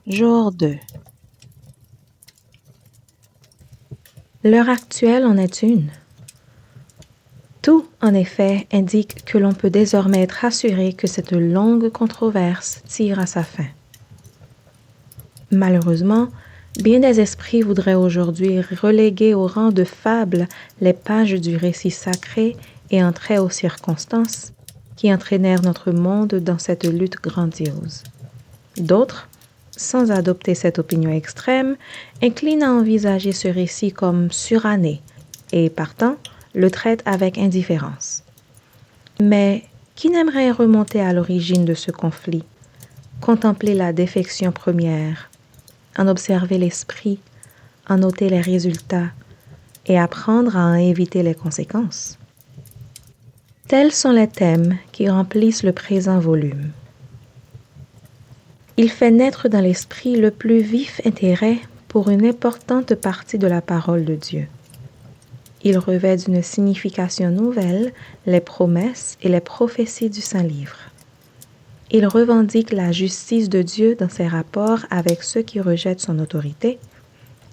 Jour 2. L'heure actuelle en est une. Tout, en effet, indique que l'on peut désormais être assuré que cette longue controverse tire à sa fin. Malheureusement, bien des esprits voudraient aujourd'hui reléguer au rang de fable les pages du récit sacré et en trait aux circonstances qui entraînèrent notre monde dans cette lutte grandiose. D'autres, sans adopter cette opinion extrême, inclinent à envisager ce récit comme suranné et, partant, le traitent avec indifférence. Mais qui n'aimerait remonter à l'origine de ce conflit, contempler la défection première, en observer l'esprit, en noter les résultats et apprendre à en éviter les conséquences? Tels sont les thèmes qui remplissent le présent volume. Il fait naître dans l'esprit le plus vif intérêt pour une importante partie de la parole de Dieu. Il revêt d'une signification nouvelle les promesses et les prophéties du Saint-Livre. Il revendique la justice de Dieu dans ses rapports avec ceux qui rejettent son autorité.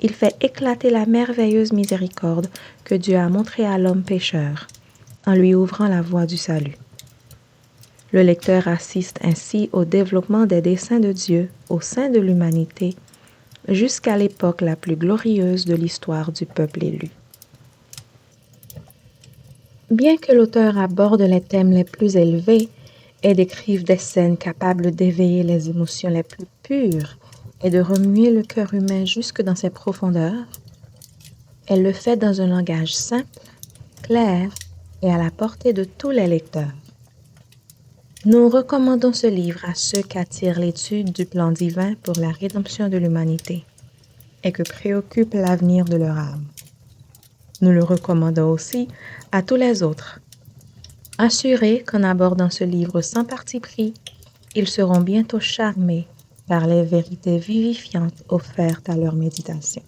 Il fait éclater la merveilleuse miséricorde que Dieu a montrée à l'homme pécheur, en lui ouvrant la voie du salut. Le lecteur assiste ainsi au développement des desseins de Dieu au sein de l'humanité, jusqu'à l'époque la plus glorieuse de l'histoire du peuple élu. Bien que l'auteur aborde les thèmes les plus élevés et décrive des scènes capables d'éveiller les émotions les plus pures et de remuer le cœur humain jusque dans ses profondeurs, elle le fait dans un langage simple, clair et à la portée de tous les lecteurs. Nous recommandons ce livre à ceux qu'attire l'étude du plan divin pour la rédemption de l'humanité et que préoccupe l'avenir de leur âme. Nous le recommandons aussi à tous les autres, assurés qu'en abordant ce livre sans parti pris, ils seront bientôt charmés par les vérités vivifiantes offertes à leur méditation.